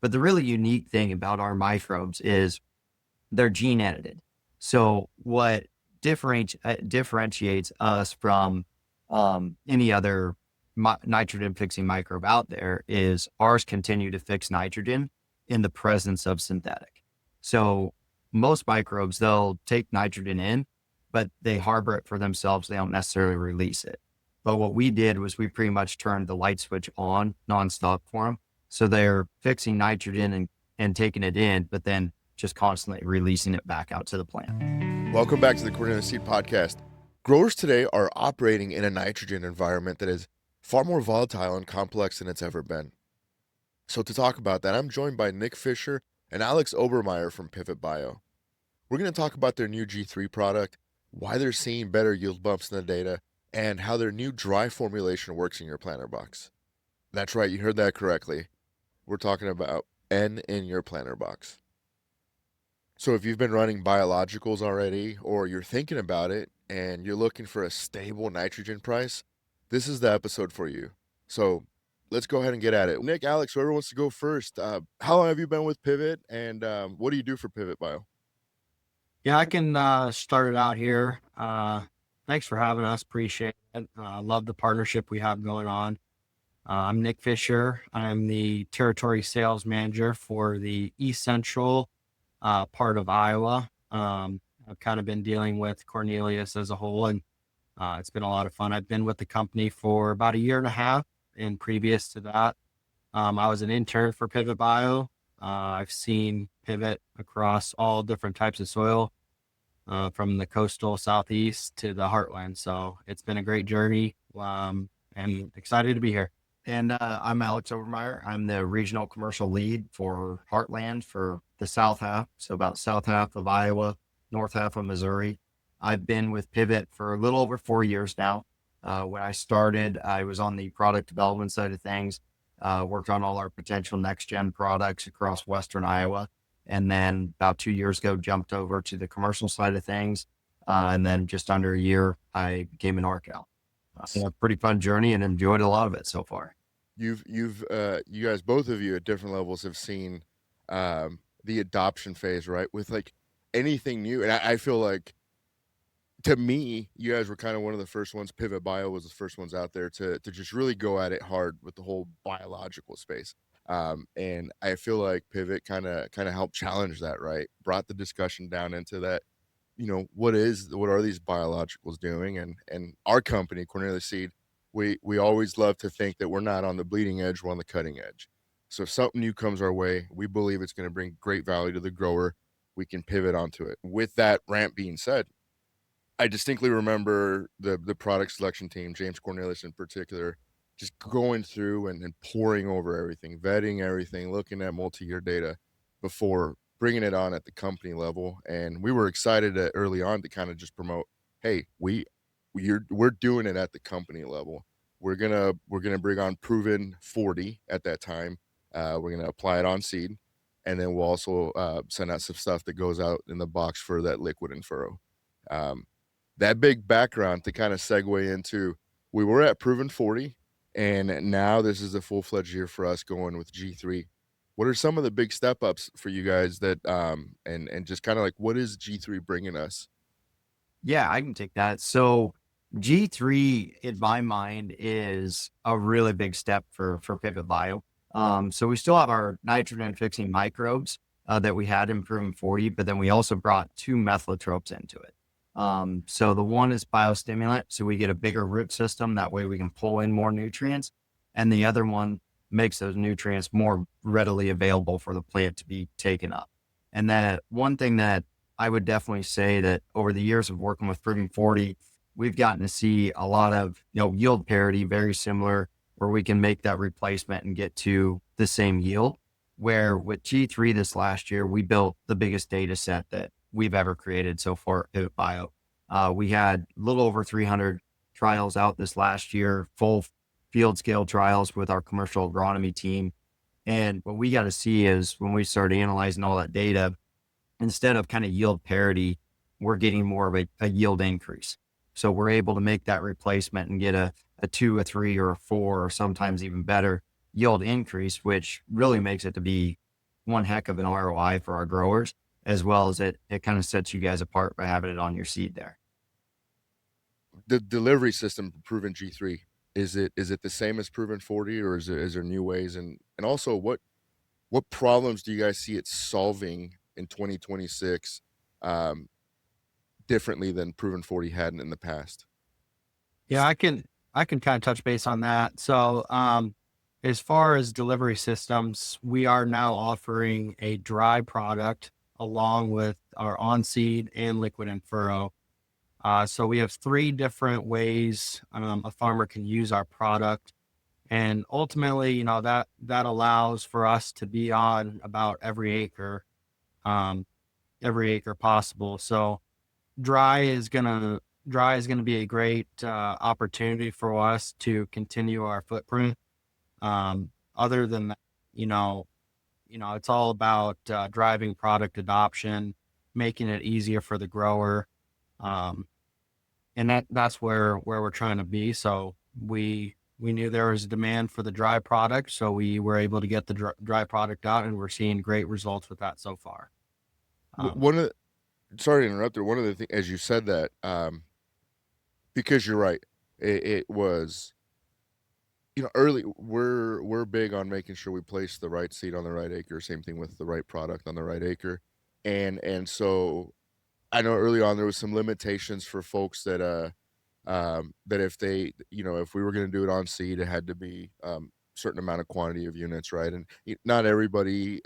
But the really unique thing about our microbes is they're gene edited. So what differentiates us from any other nitrogen fixing microbe out there is ours continue to fix nitrogen in the presence of synthetic. So most microbes, they'll take nitrogen in, but they harbor it for themselves. They don't necessarily release it. But what we did was we pretty much turned the light switch on nonstop for them. So they're fixing nitrogen and taking it in, but then just constantly releasing it back out to the plant. Welcome back to the Cornelius Seed podcast. Growers today are operating in a nitrogen environment that is far more volatile and complex than it's ever been. So to talk about that, I'm joined by Nick Fischer and Alex Obermier from Pivot Bio. We're going to talk about their new G3 product, why they're seeing better yield bumps in the data, and how their new dry formulation works in your planter box. That's right, you heard that correctly. We're talking about N in your planter box. So if you've been running biologicals already, or you're thinking about it and you're looking for a stable nitrogen price, this is the episode for you. So let's go ahead and get at it. Nick, Alex, whoever wants to go first, how long have you been with Pivot, and what do you do for Pivot Bio? Yeah, I can start it out here. Thanks for having us. Appreciate it. Love the partnership we have going on. I'm Nick Fischer. I'm the territory sales manager for the East Central part of Iowa. I've kind of been dealing with Cornelius as a whole, and it's been a lot of fun. I've been with the company for about a year and a half, and previous to that, I was an intern for Pivot Bio. I've seen Pivot across all different types of soil, from the coastal Southeast to the heartland. So it's been a great journey, and excited to be here. And I'm Alex Obermier. I'm the regional commercial lead for Heartland for the south half. So about south half of Iowa, north half of Missouri. I've been with Pivot for a little over 4 years now. When I started, I was on the product development side of things, worked on all our potential next-gen products across Western Iowa. And then about 2 years ago, jumped over to the commercial side of things. And then just under a year, I became an RCal. A pretty fun journey and enjoyed a lot of it so far. You guys, both of you at different levels have seen the adoption phase, right? With like anything new. And I feel like, to me, you guys were kind of one of the first ones. Pivot Bio was the first ones out there to just really go at it hard with the whole biological space. And I feel like Pivot kind of helped challenge that, right? Brought the discussion down into that, what are these biologicals doing? And our company, Cornelius Seed, we always love to think that we're not on the bleeding edge, we're on the cutting edge. So if something new comes our way, we believe it's going to bring great value to the grower. We can pivot onto it. With that rant being said, I distinctly remember the product selection team, James Cornelius in particular, just going through and poring over everything, vetting everything, looking at multi-year data before bringing it on at the company level. And we were excited early on to kind of just promote, hey, we're doing it at the company level. We're gonna bring on proven 40 at that time. We're gonna apply it on seed, and then we'll also send out some stuff that goes out in the box for that liquid in-furrow. That big background to kind of segue into, we were at proven 40, and now this is a full-fledged year for us going with G3. What are some of the big step ups for you guys that and just kind of like, what is G3 bringing us? Yeah, I can take that. So G3, in my mind, is a really big step for Pivot Bio. So we still have our nitrogen fixing microbes that we had in Proven 40, but then we also brought 2 methylotrophs into it. So the one is biostimulant, so we get a bigger root system. That way we can pull in more nutrients. And the other one makes those nutrients more readily available for the plant to be taken up. And that one thing that I would definitely say that over the years of working with Proven 40, we've gotten to see a lot of, yield parity, very similar, where we can make that replacement and get to the same yield. Where with G3 this last year, we built the biggest data set that we've ever created so far at Pivot Bio. We had a little over 300 trials out this last year, full field scale trials with our commercial agronomy team. And what we got to see is when we started analyzing all that data, instead of kind of yield parity, we're getting more of a yield increase. So we're able to make that replacement and get a 2, a 3, or a 4, or sometimes even better yield increase, which really makes it to be one heck of an ROI for our growers, as well as it kind of sets you guys apart by having it on your seed there. The delivery system for Proven G3, is it the same as Proven 40, or is there new ways? And also, what problems do you guys see it solving in 2026 differently than Proven 40 hadn't in the past? Yeah, I can kind of touch base on that. So, as far as delivery systems, we are now offering a dry product along with our on seed and liquid and furrow. So we have three different ways a farmer can use our product, and ultimately, that allows for us to be on about um, every acre possible. So dry is gonna dry is gonna be a great opportunity for us to continue our footprint. Other than that, it's all about driving product adoption, making it easier for the grower. Um, and that's where we're trying to be. So we knew there was a demand for the dry product, so we were able to get the dry product out, and we're seeing great results with that so far. Um, One of sorry to interrupt there. One of the things, as you said that, because you're right, it was, early. We're big on making sure we place the right seed on the right acre. Same thing with the right product on the right acre, and so I know early on there was some limitations for folks that if they, if we were going to do it on seed, it had to be certain amount of quantity of units, right? And not everybody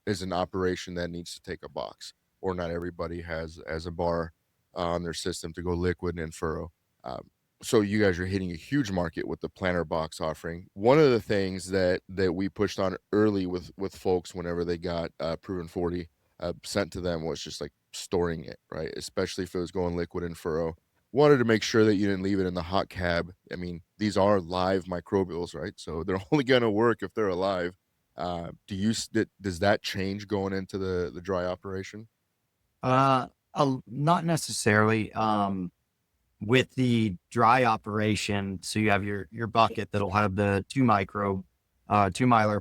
is an operation that needs to take a box, or not everybody has a bar on their system to go liquid and furrow. So you guys are hitting a huge market with the planter box offering. One of the things that we pushed on early with folks whenever they got Proven 40 sent to them was just like storing it, right? Especially if it was going liquid and furrow. Wanted to make sure that you didn't leave it in the hot cab. I mean, these are live microbials, right? So they're only going to work if they're alive. Does that change going into the dry operation? Not necessarily. With the dry operation, so you have your bucket that'll have the 2 mylar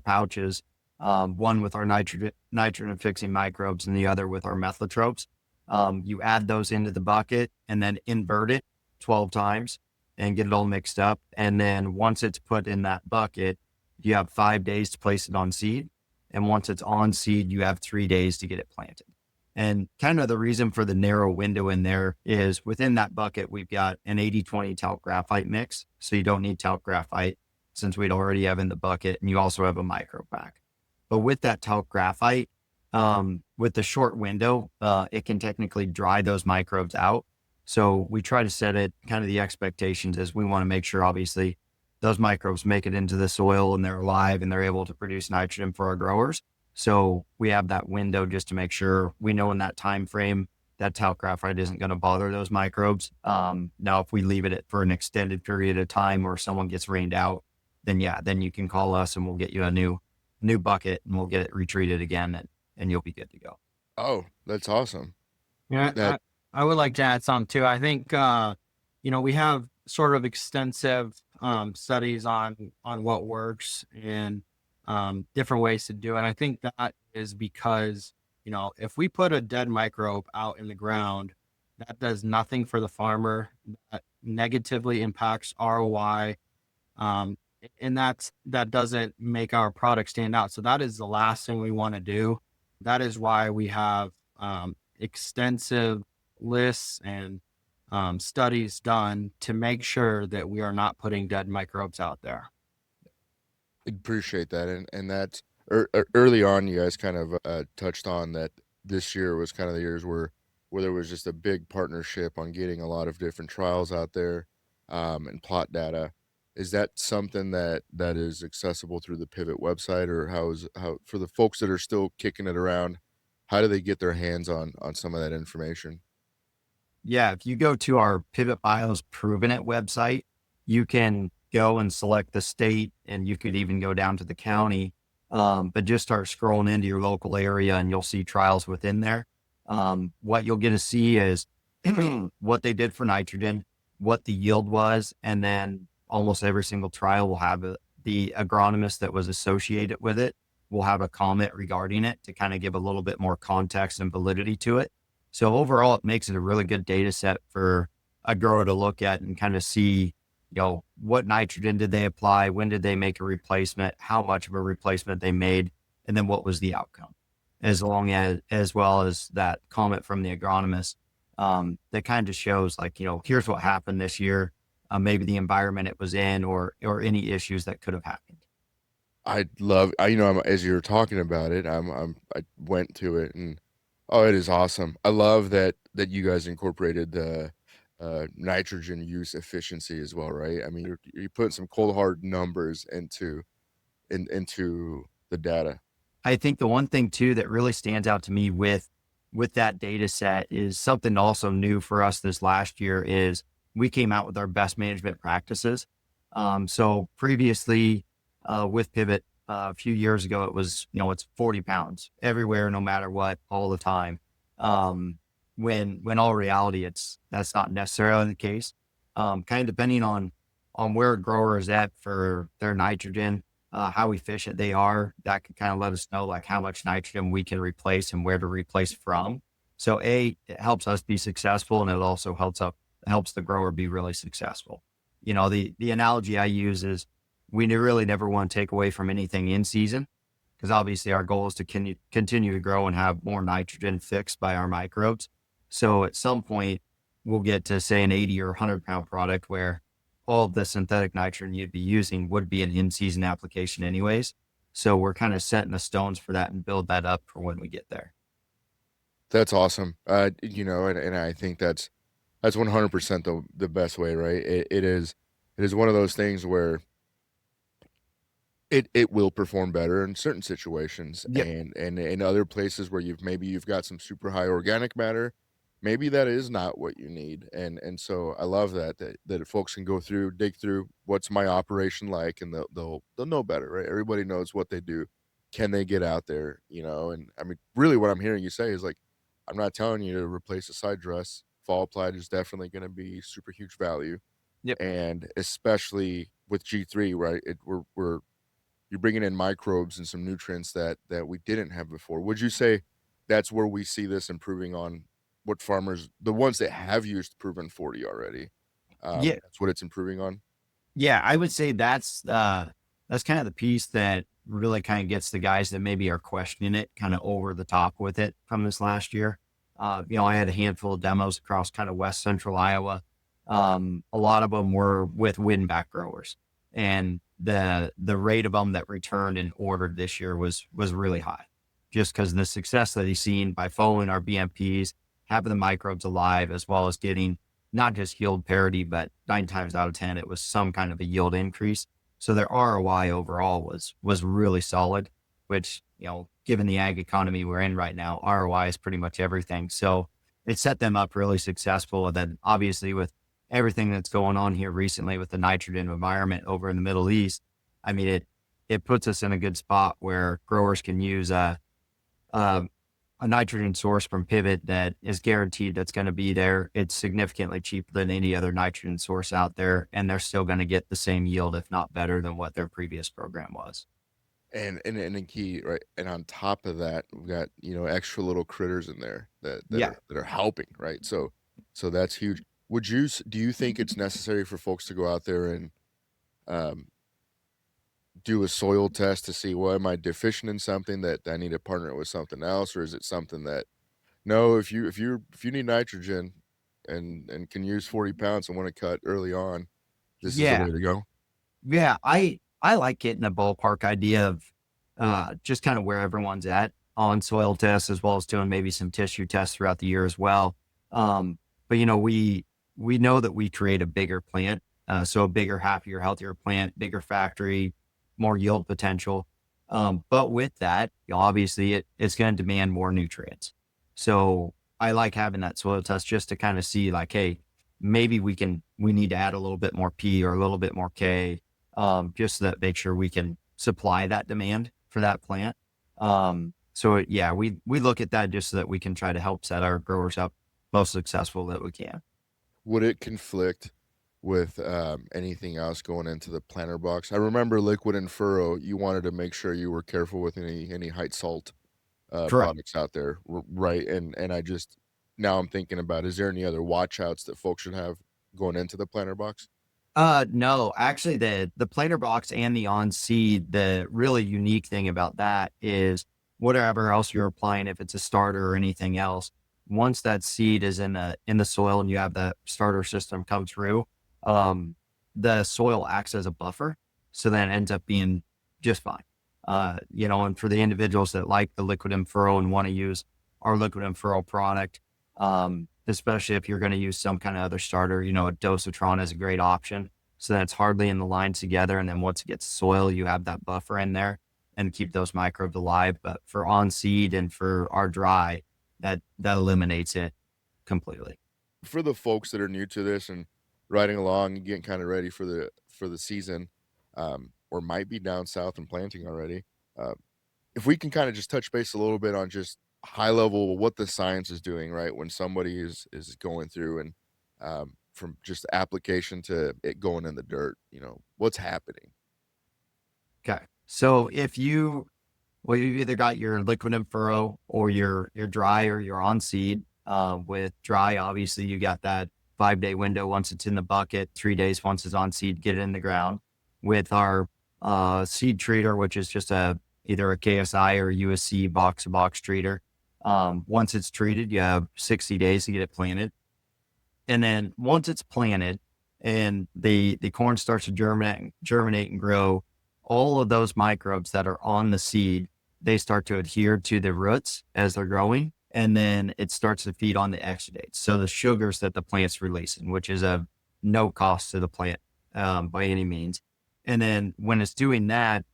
pouches, one with our nitrogen fixing microbes and the other with our methylotrophs. You add those into the bucket and then invert it 12 times and get it all mixed up. And then once it's put in that bucket, you have 5 days to place it on seed. And once it's on seed, you have 3 days to get it planted. And kind of the reason for the narrow window in there is within that bucket, we've got an 80-20 talc graphite mix. So you don't need talc graphite since we'd already have in the bucket. And you also have a micro pack. But with that talc graphite, with the short window, it can technically dry those microbes out. So we try to set it kind of the expectations as we want to make sure, obviously, those microbes make it into the soil and they're alive and they're able to produce nitrogen for our growers. So we have that window just to make sure we know in that time frame that talc graphite isn't going to bother those microbes. Now, if we leave it for an extended period of time or someone gets rained out, then you can call us and we'll get you a new bucket and we'll get it retreated again and you'll be good to go. Oh, that's awesome. yeah, That I would like to add something too. I think we have sort of extensive studies on what works and different ways to do it. And I think that is because, if we put a dead microbe out in the ground, that does nothing for the farmer, that negatively impacts ROI. And that doesn't make our product stand out. So that is the last thing we want to do. That is why we have extensive lists and studies done to make sure that we are not putting dead microbes out there. appreciate that, and that's early on. You guys kind of touched on that. This year was kind of the years where there was just a big partnership on getting a lot of different trials out there, and plot data. Is that something that is accessible through the Pivot website, or how for the folks that are still kicking it around, how do they get their hands on some of that information? Yeah, if you go to our Pivot Bio's Proven It website, you can go and select the state and you could even go down to the county. But just start scrolling into your local area and you'll see trials within there. What you'll get to see is what they did for nitrogen, what the yield was, and then almost every single trial will have the agronomist that was associated with it. we'll have a comment regarding it to kind of give a little bit more context and validity to it. So overall, it makes it a really good data set for a grower to look at and kind of see, what nitrogen did they apply? When did they make a replacement? How much of a replacement they made? And then what was the outcome? As well as that comment from the agronomist, that kind of shows here's what happened this year, maybe the environment it was in or any issues that could have happened. As you're talking about it, I went to it and oh, it is awesome. I love that you guys incorporated the nitrogen use efficiency as well, right? I mean, you're putting some cold hard numbers into the data. I think the one thing too that really stands out to me with that data set is something also new for us this last year is we came out with our best management practices. So previously with Pivot a few years ago, it was, it's 40 pounds everywhere, no matter what, all the time. When all reality, that's not necessarily the case. Kind of depending on where a grower is at for their nitrogen, how efficient they are, that can kind of let us know like how much nitrogen we can replace and where to replace from. So it helps us be successful, and it also helps the grower be really successful. The analogy I use is we really never want to take away from anything in season, because obviously our goal is to continue to grow and have more nitrogen fixed by our microbes. So at some point we'll get to say an 80 or 100-pound product where all of the synthetic nitrogen you'd be using would be an in-season application anyways. So we're kind of setting the stones for that and build that up for when we get there. That's awesome. And I think that's 100% the best way, right? It is one of those things where it will perform better in certain situations, Yep. and in other places where you've got some super high organic matter, maybe that is not what you need, and so I love that folks can go through, dig through what's my operation like, and they'll know better, right? Everybody knows what they do. Can they get out there, And I mean, really, what I'm hearing you say is like, I'm not telling you to replace a side dress. Fall applied is definitely going to be super huge value, Yep. and especially with G3, right? We're you're bringing in microbes and some nutrients that we didn't have before. Would you say that's where we see this improving on what farmers, the ones that have used proven 40 already, Yeah. that's what it's improving on? Yeah. I would say that's kind of the piece that really kind of gets the guys that maybe are questioning it kind of over the top with it from this last year. I had a handful of demos across kind of West Central Iowa. A lot of them were with windback growers, and the rate of them that returned and ordered this year was really high, just because of the success that he's seen by following our BMPs, having the microbes alive, as well as getting not just yield parity, but 9 times out of 10, it was some kind of a yield increase. So their ROI overall was really solid, which, given the ag economy we're in right now, ROI is pretty much everything. So it set them up really successful. And then obviously with everything that's going on here recently with the nitrogen environment over in the Middle East, I mean, it puts us in a good spot where growers can use a nitrogen source from Pivot that is guaranteed that's going to be there. It's significantly cheaper than any other nitrogen source out there, and they're still going to get the same yield, if not better than what their previous program was. And the key, right? And on top of that, we've got, extra little critters in there Yeah. that are helping, right? So that's huge. Do you think it's necessary for folks to go out there and um do a soil test to see, well, am I deficient in something that I need to partner it with something else, or is it something that, no, if you need nitrogen and can use 40 pounds and want to cut early on, this is the Yeah. way to go? Yeah. I like getting a ballpark idea of just kind of where everyone's at on soil tests, as well as doing maybe some tissue tests throughout the year as well. But we know that we create a bigger plant, so a bigger, happier, healthier plant, bigger factory, more yield potential. But with that, obviously it's going to demand more nutrients. So I like having that soil test just to kind of see like, hey, maybe we need to add a little bit more P or a little bit more K, just so that make sure we can supply that demand for that plant. So yeah, we look at that just so that we can try to help set our growers up most successful that we can. Would it conflict with anything else going into the planter box. I remember liquid and furrow, you wanted to make sure you were careful with any height salt Correct. products out there, right? And I just now I'm thinking about, is there any other watch outs that folks should have going into the planter box? No, actually the planter box and the on seed, the really unique thing about that is whatever else you're applying, if it's a starter or anything else, once that seed is in the soil and you have the starter system come through, the soil acts as a buffer. So then it ends up being just fine. And for the individuals that like the liquid and furrow and want to use our liquid and furrow product, especially if you're going to use some kind of other starter, a dosatron is a great option. So that it's hardly in the lines together. And then once it gets soil, you have that buffer in there and keep those microbes alive. But for on seed and for our dry, that eliminates it completely. For the folks that are new to this and riding along and getting kind of ready for the season, or might be down south and planting already, uh, if we can kind of just touch base a little bit on just high level what the science is doing, right? When somebody is going through and from just application to it going in the dirt, what's happening? Okay. So you've either got your liquid and furrow or your dry or your on seed. With dry, obviously you got that 5-day window once it's in the bucket, 3 days once it's on seed, get it in the ground. With our seed treater, which is just either a KSI or a USC box to box treater. Once it's treated, you have 60 days to get it planted. And then once it's planted and the corn starts to germinate and grow, all of those microbes that are on the seed, they start to adhere to the roots as they're growing. And then it starts to feed on the exudates. So the sugars that the plant's releasing, which is of no cost to the plant by any means. And then when it's doing that,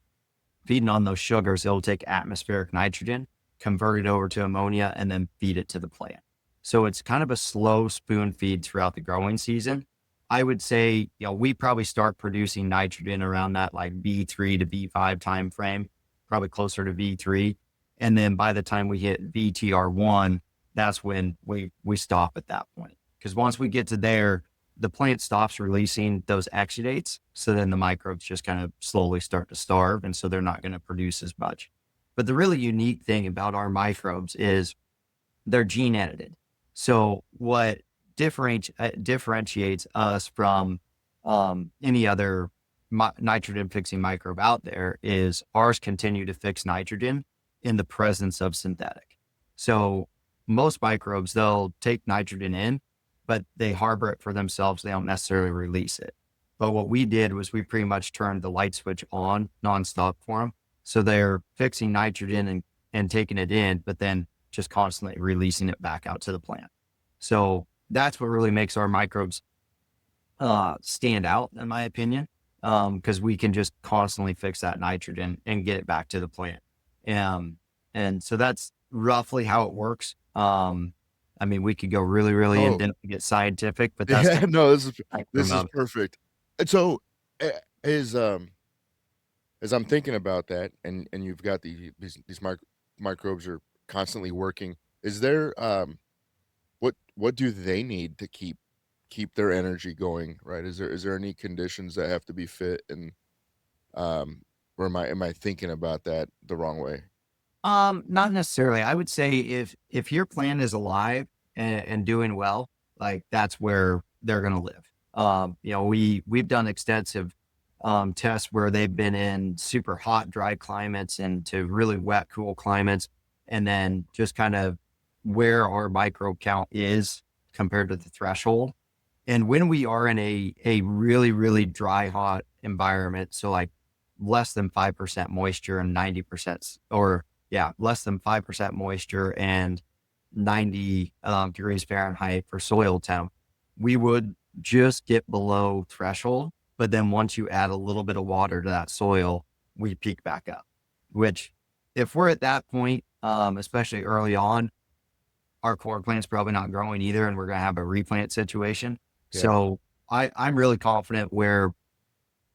feeding on those sugars, it'll take atmospheric nitrogen, convert it over to ammonia, and then feed it to the plant. So it's kind of a slow spoon feed throughout the growing season. I would say, we probably start producing nitrogen around that like V3 to V5 time frame, probably closer to V3. And then by the time we hit VTR1, that's when we stop at that point. Because once we get to there, the plant stops releasing those exudates. So then the microbes just kind of slowly start to starve. And so they're not going to produce as much. But the really unique thing about our microbes is they're gene edited. So what differentiates us from any other nitrogen fixing microbe out there is ours continue to fix nitrogen in the presence of synthetic. So most microbes, they'll take nitrogen in, but they harbor it for themselves. They don't necessarily release it. But what we did was we pretty much turned the light switch on nonstop for them. So they're fixing nitrogen and taking it in, but then just constantly releasing it back out to the plant. So that's what really makes our microbes stand out, in my opinion, because we can just constantly fix that nitrogen and get it back to the plant. And so that's roughly how it works. We could go really, really in depth to get scientific, but that's Yeah, no, this is from perfect. And so as I'm thinking about that, and you've got these microbes are constantly working. Is there what do they need to keep their energy going? Right? Is there any conditions that have to be fit? And or am I thinking about that the wrong way? Not necessarily. I would say if your plant is alive and doing well, like that's where they're going to live. We've done extensive tests where they've been in super hot, dry climates and to really wet, cool climates, and then just kind of where our microbe count is compared to the threshold. And when we are in a really, really dry, hot environment, so like less than 5% moisture and 90% less than 5% moisture and 90 degrees Fahrenheit for soil temp, we would just get below threshold. But then once you add a little bit of water to that soil, we peak back up, which if we're at that point, especially early on, our core plant's probably not growing either. And we're going to have a replant situation. Yeah. So I'm really confident where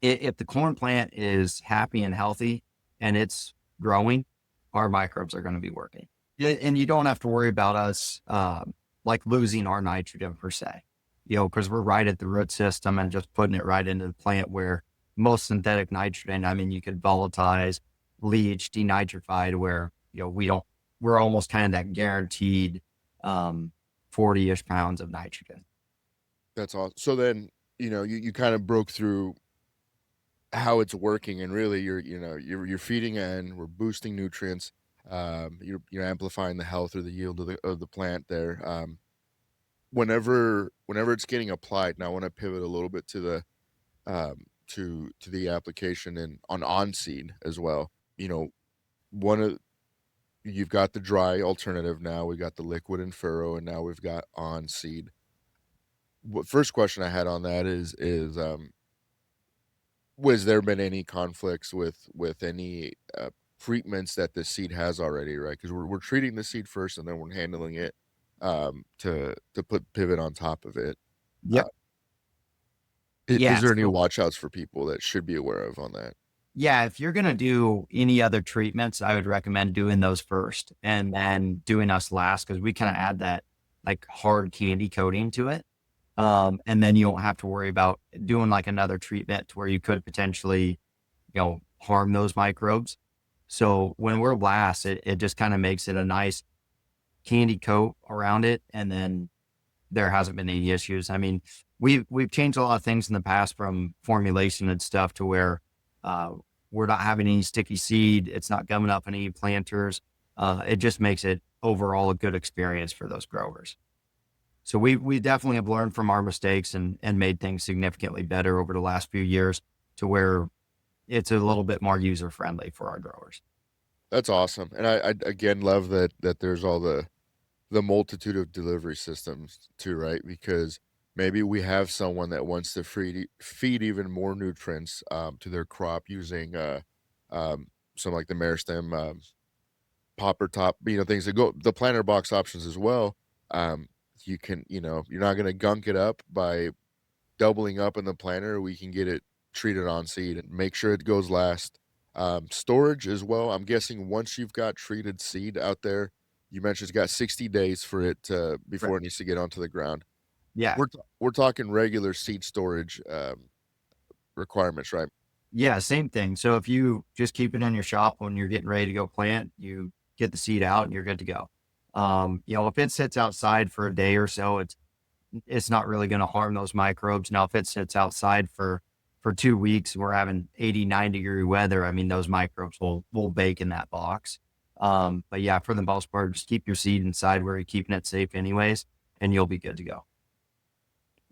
if the corn plant is happy and healthy and it's growing, our microbes are going to be working. And you don't have to worry about us like losing our nitrogen per se. because we're right at the root system and just putting it right into the plant, where most synthetic nitrogen, I mean, you could volatilize, leach, denitrified, where, we're almost kind of that guaranteed 40-ish pounds of nitrogen. That's awesome. So then, you kind of broke through how it's working, and really you're feeding in, we're boosting nutrients, you're amplifying the health or the yield of the plant there. Whenever it's getting applied, now I want to pivot a little bit to the to the application and on seed as well. One of you've got the dry alternative, now we got the liquid and furrow, and now we've got on seed. What first question I had on that is was there been any conflicts with any treatments that the seed has already, right? Because we're treating the seed first, and then we're handling it to put pivot on top of it. Uh, Yep. is Yeah. there any watch outs for people that should be aware of on that? Yeah, if you're going to do any other treatments, I would recommend doing those first and then doing us last, because we kind of add that like hard candy coating to it. And then you don't have to worry about doing like another treatment to where you could potentially, harm those microbes. So when we're last, it just kind of makes it a nice candy coat around it. And then there hasn't been any issues. I mean, we've changed a lot of things in the past, from formulation and stuff, to where we're not having any sticky seed. It's not gumming up any planters. It just makes it overall a good experience for those growers. So we definitely have learned from our mistakes and made things significantly better over the last few years, to where it's a little bit more user friendly for our growers. That's awesome, and I again love that there's all the multitude of delivery systems too, right? Because maybe we have someone that wants to feed even more nutrients to their crop using some like the meristem popper top, things that go the planter box options as well. You can, you're not going to gunk it up by doubling up in the planter. We can get it treated on seed and make sure it goes last. Storage as well. I'm guessing once you've got treated seed out there, you mentioned it's got 60 days for it Right. before it needs to get onto the ground. Yeah. We're talking regular seed storage requirements, right? Yeah. Same thing. So if you just keep it in your shop when you're getting ready to go plant, you get the seed out and you're good to go. If it sits outside for a day or so, it's not really going to harm those microbes. Now, if it sits outside for 2 weeks, we're having 89-degree weather, I mean, those microbes will bake in that box. But yeah, for the most part, just keep your seed inside where you're keeping it safe anyways, and you'll be good to go.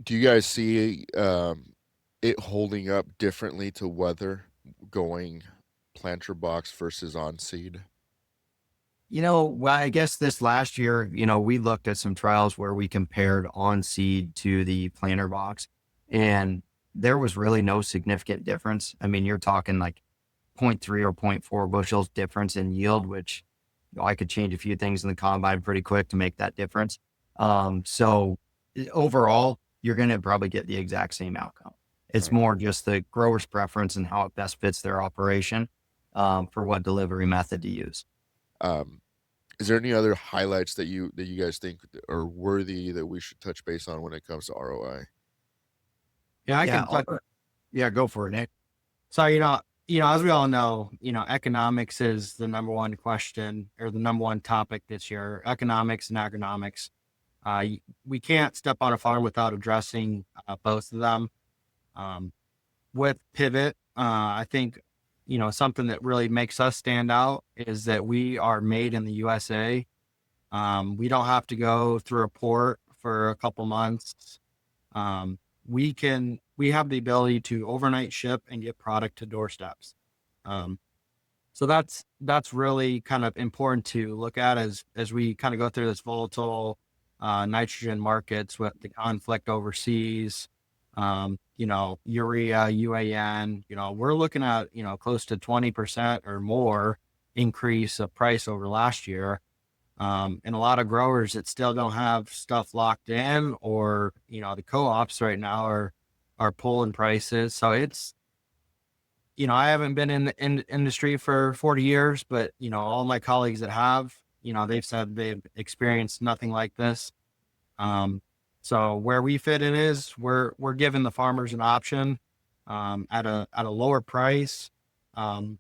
Do you guys see it holding up differently to weather going planter box versus on seed? Well, I guess this last year, we looked at some trials where we compared on seed to the planter box, and there was really no significant difference. I mean, you're talking like 0.3 or zero point 0.4 bushels difference in yield, which I could change a few things in the combine pretty quick to make that difference. So overall, you're going to probably get the exact same outcome. It's Right. more just the grower's preference and how it best fits their operation for what delivery method to use. Um, is there any other highlights that you guys think are worthy that we should touch base on when it comes to ROI? Yeah, I Yeah. can touch. Yeah, go for it, Nick. So, as we all know, economics is the number one question, or the number one topic this year, economics and agronomics. We can't step on a farm without addressing both of them. With Pivot, I think, something that really makes us stand out is that we are made in the USA. We don't have to go through a port for a couple months. We have the ability to overnight ship and get product to doorsteps. So that's really kind of important to look at as we kind of go through this volatile nitrogen markets with the conflict overseas. Urea, UAN, we're looking at, close to 20% or more increase of price over last year. And a lot of growers that still don't have stuff locked in, or, the co-ops right now are pulling prices. So it's, I haven't been in the industry for 40 years, but, all my colleagues that have, they've said they've experienced nothing like this. So where we fit in is we're giving the farmers an option at a lower price um,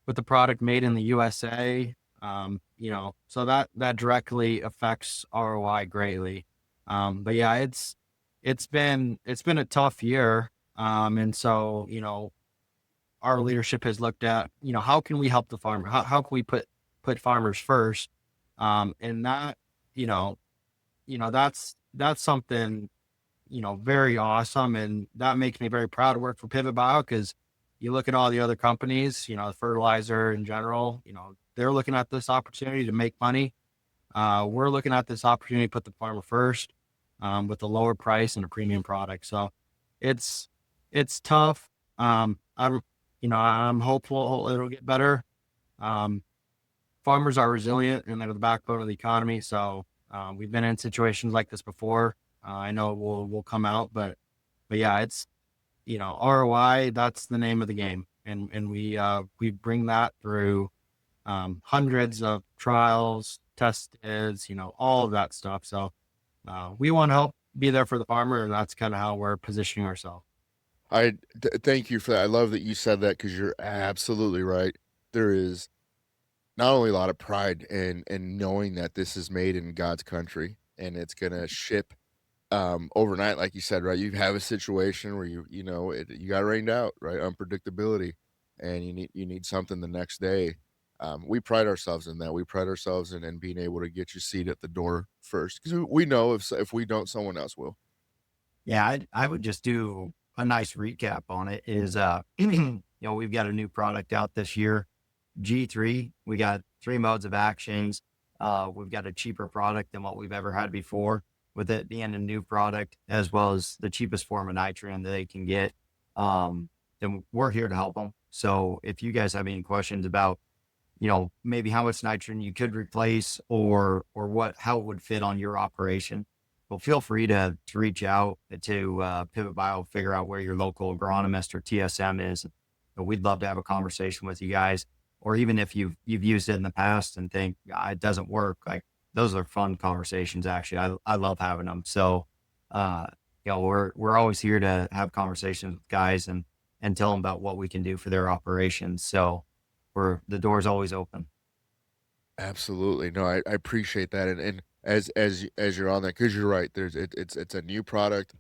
with the product made in the USA. So that directly affects ROI greatly. But yeah, it's been a tough year. And so, our leadership has looked at, how can we help the farmer? How can we put farmers first? And that, you know, that's something, very awesome. And that makes me very proud to work for Pivot Bio, because you look at all the other companies, the fertilizer in general, they're looking at this opportunity to make money. We're looking at this opportunity to put the farmer first, with a lower price and a premium product. So it's, it's tough. I'm hopeful it'll get better. Um, Farmers are resilient and they're the backbone of the economy. So, we've been in situations like this before. I know we'll come out, but yeah, it's, ROI, that's the name of the game. And we bring that through, hundreds of trials, tested, all of that stuff. So, we want to help be there for the farmer, and that's kind of how we're positioning ourselves. Thank you for that. I love that you said that because you're absolutely right. There is not only a lot of pride in knowing that this is made in God's country and it's gonna ship overnight, like you said, right? You have a situation where you got rained out, right? Unpredictability, and you need something the next day. We pride ourselves in that. We pride ourselves in being able to get your seat at the door first because we know if we don't, someone else will. Yeah, I would just do a nice recap on it is, we've got a new product out this year, G3. We got 3 modes of actions. We've got a cheaper product than what we've ever had before, with it being a new product, as well as the cheapest form of nitrogen that they can get. Then we're here to help them. So if you guys have any questions about, maybe how much nitrogen you could replace, or how it would fit on your operation, well, feel free to reach out to Pivot Bio, figure out where your local agronomist or TSM is. But we'd love to have a conversation with you guys. Or even if you've used it in the past and think, it doesn't work, like, those are fun conversations. Actually, I love having them. So, we're always here to have conversations with guys and tell them about what we can do for their operations. So the door's always open. Absolutely. No, I appreciate that. And as you're on that, because you're right, it's a new product.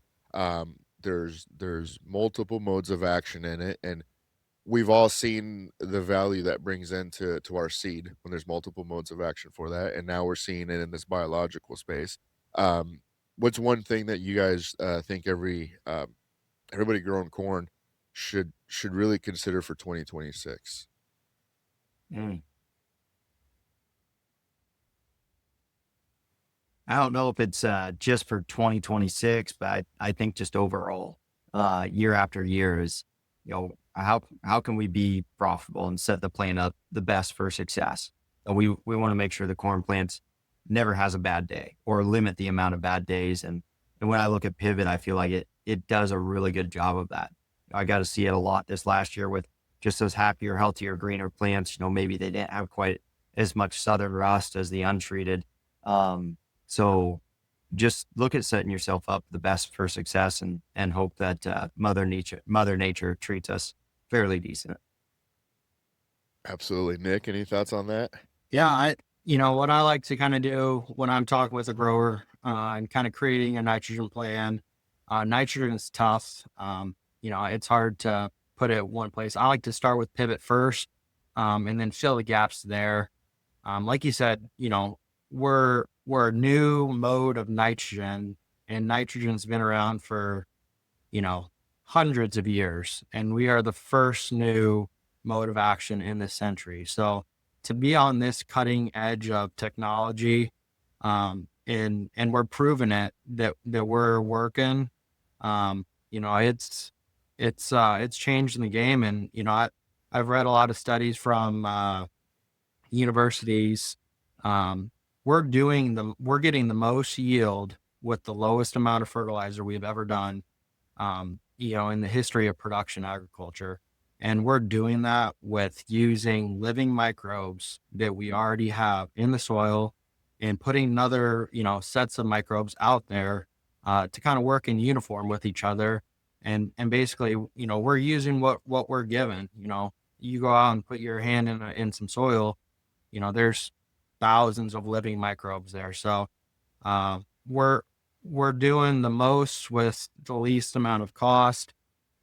There's multiple modes of action in it, and we've all seen the value that brings into our seed when there's multiple modes of action for that, and now we're seeing it in this biological space. What's one thing that you guys think everybody growing corn should really consider for 2026? Mm. I don't know if it's just for 2026, but I think just overall, year after year is, how can we be profitable and set the plan up the best for success? We want to make sure the corn plants never has a bad day, or limit the amount of bad days. And when I look at Pivot, I feel like it does a really good job of that. I got to see it a lot this last year with just those happier, healthier, greener plants. Maybe they didn't have quite as much southern rust as the untreated. So just look at setting yourself up the best for success, and hope that Mother Nature treats us fairly decent. Absolutely. Nick, any thoughts on that? Yeah, what I like to kind of do when I'm talking with a grower, and kind of creating a nitrogen plan. Nitrogen is tough. It's hard to put it one place. I like to start with Pivot first, and then fill the gaps there. Like you said, we're a new mode of nitrogen, and nitrogen's been around for, you know, hundreds of years, and we are the first new mode of action in this century. So to be on this cutting edge of technology, and we're proving it that we're working, it's changing the game. And I've read a lot of studies from universities. We're getting the most yield with the lowest amount of fertilizer we've ever done, in the history of production agriculture. And we're doing that with using living microbes that we already have in the soil, and putting another, sets of microbes out there, to kind of work in uniform with each other. And basically, we're using what we're given. You go out and put your hand in some soil, there's thousands of living microbes there. So uh, we're we're doing the most with the least amount of cost.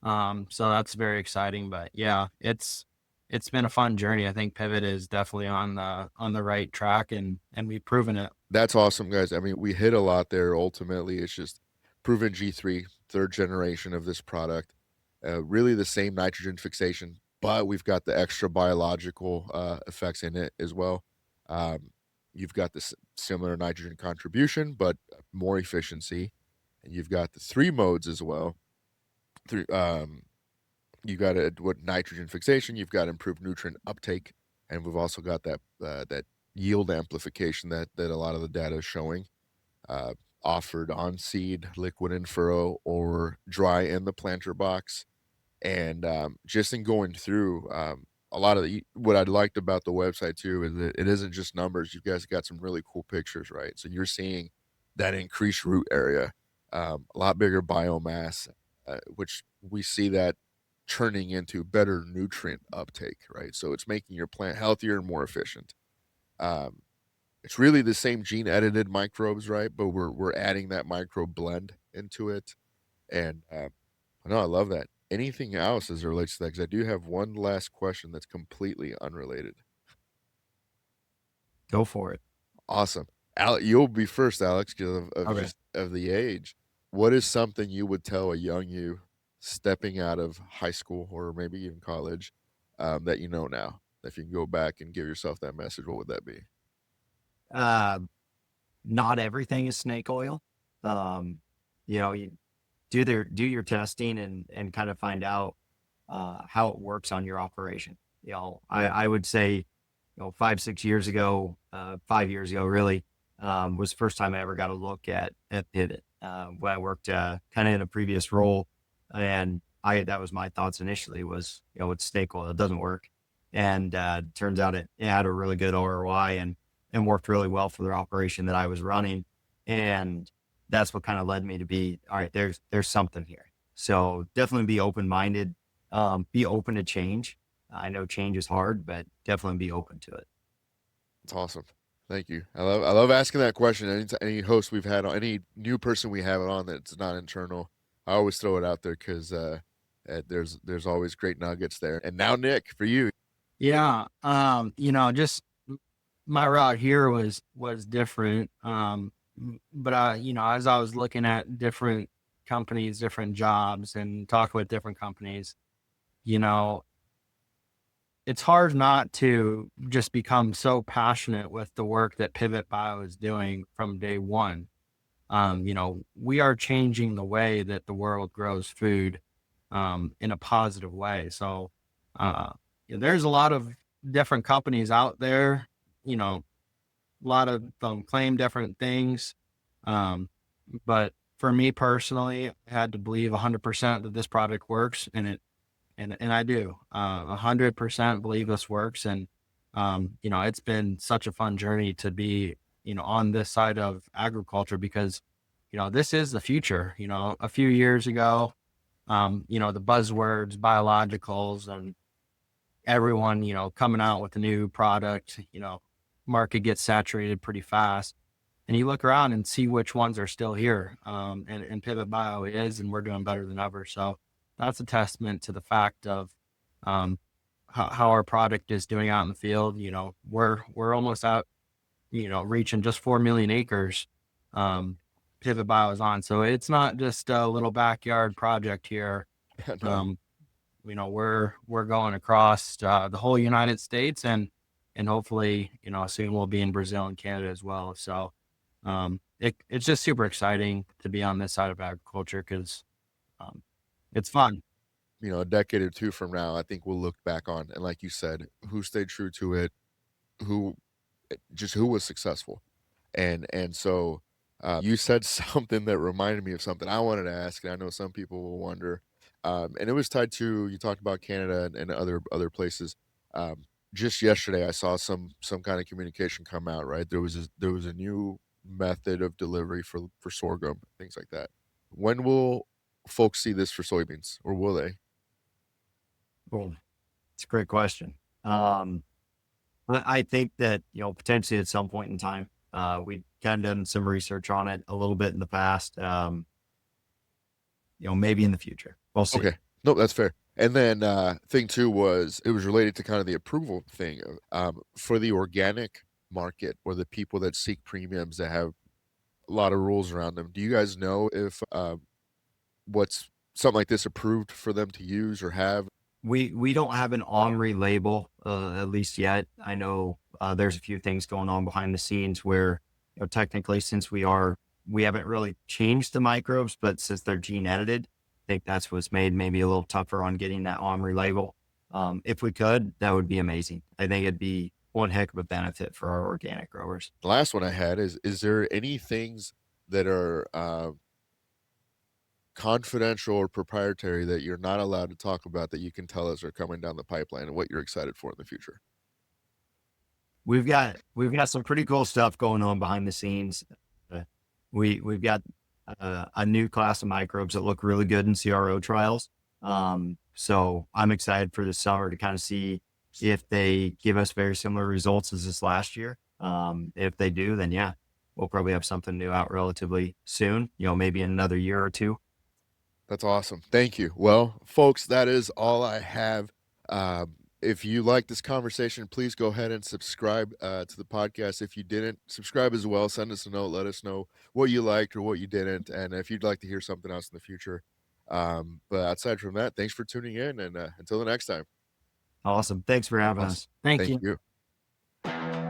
So that's very exciting. But yeah, it's been a fun journey. I think Pivot is definitely on the right track, and we've proven it. That's awesome, guys. I mean, we hit a lot there. Ultimately, it's just proven G3, third generation of this product. Really the same nitrogen fixation, but we've got the extra biological effects in it as well. Um, you've got this similar nitrogen contribution, but more efficiency. And you've got the three modes as well. Three, you got what nitrogen fixation, you've got improved nutrient uptake, and we've also got that yield amplification that a lot of the data is showing, uh, offered on seed, liquid in furrow, or dry in the planter box. And just in going through a lot of what I liked about the website too is that it isn't just numbers. You guys got some really cool pictures, right? So you're seeing that increased root area, a lot bigger biomass, which we see that turning into better nutrient uptake, right? So it's making your plant healthier and more efficient. Um, it's really the same gene edited microbes, right? But we're adding that microbe blend into it, and no, I love that. Anything else as it relates to that? Because I do have one last question that's completely unrelated. Go for it. Awesome. You'll be first, Alex, because of Okay. just of the age. What is something you would tell a young you stepping out of high school or maybe even college that you know now? If you can go back and give yourself that message, what would that be? Uh, Not everything is snake oil. Um, you do your testing and kind of find out how it works on your operation. I would say, 5, 6 years ago, 5 years ago, really, was the first time I ever got a look at Pivot when I worked kind of in a previous role, and that was my thoughts initially was, it's snake oil, it doesn't work, and turns out it had a really good ROI and worked really well for their operation that I was running, and that's what kind of led me to be, all right, there's something here. So definitely be open minded, be open to change. I know change is hard, but definitely be open to it. It's awesome. Thank you. I love asking that question. Any host we've had on, any new person we have on that's not internal, I always throw it out there because there's always great nuggets there. And now, Nick, for you, Yeah. Just my route here was different. But as I was looking at different companies, different jobs, and talking with different companies, you know, it's hard not to just become so passionate with the work that Pivot Bio is doing from day one. We are changing the way that the world grows food in a positive way. So uh, there's a lot of different companies out there, a lot of them claim different things. Um, but for me personally, I had to believe 100% that this product works, and I do 100% believe this works. And it's been such a fun journey to be on this side of agriculture because this is the future. A few years ago, the buzzwords, biologicals, and everyone coming out with a new product, market gets saturated pretty fast. And you look around and see which ones are still here. And Pivot Bio is, and we're doing better than ever. So that's a testament to the fact of um, how our product is doing out in the field. We're almost out, reaching just 4 million acres. Um, Pivot Bio is on, so it's not just a little backyard project here. no, Um, we're going across the whole United States, and hopefully, soon we'll be in Brazil and Canada as well. So it's just super exciting to be on this side of agriculture because um, it's fun. a decade or two from now, I think we'll look back on and, like you said, who stayed true to it, who who was successful, and so you said something that reminded me of something I wanted to ask, and I know some people will wonder. And it was tied to you talked about Canada and other places. Um, just yesterday, I saw some kind of communication come out. Right, there was a new method of delivery for sorghum, things like that. when will folks see this for soybeans, or will they? Well, it's a great question. I think that, potentially at some point in time, we kind of done some research on it a little bit in the past. Maybe in the future, we'll see. Okay. Nope, that's fair. And then thing two was it was related to kind of the approval thing for the organic market or the people that seek premiums that have a lot of rules around them. Do you guys know if what's something like this approved for them to use or have? We don't have an OMRI label, at least yet. I know there's a few things going on behind the scenes where, technically, since we haven't really changed the microbes, but since they're gene edited, I think that's what's made maybe a little tougher on getting that OMRI label. If we could, that would be amazing. I think it'd be one heck of a benefit for our organic growers. The last one I had is there any things that are confidential or proprietary that you're not allowed to talk about that you can tell us are coming down the pipeline and what you're excited for in the future? We've got some pretty cool stuff going on behind the scenes. We've got a new class of microbes that look really good in CRO trials. So I'm excited for this summer to kind of see if they give us very similar results as this last year. If they do, then yeah, we'll probably have something new out relatively soon, maybe in another year or two. That's awesome. Thank you. Well, folks, that is all I have. If you like this conversation, please go ahead and subscribe to the podcast. If you didn't, subscribe as well. Send us a note. Let us know what you liked or what you didn't. And if you'd like to hear something else in the future. But outside from that, thanks for tuning in. And until the next time. Awesome. Thanks for having Awesome. us. Thank Thank you. you.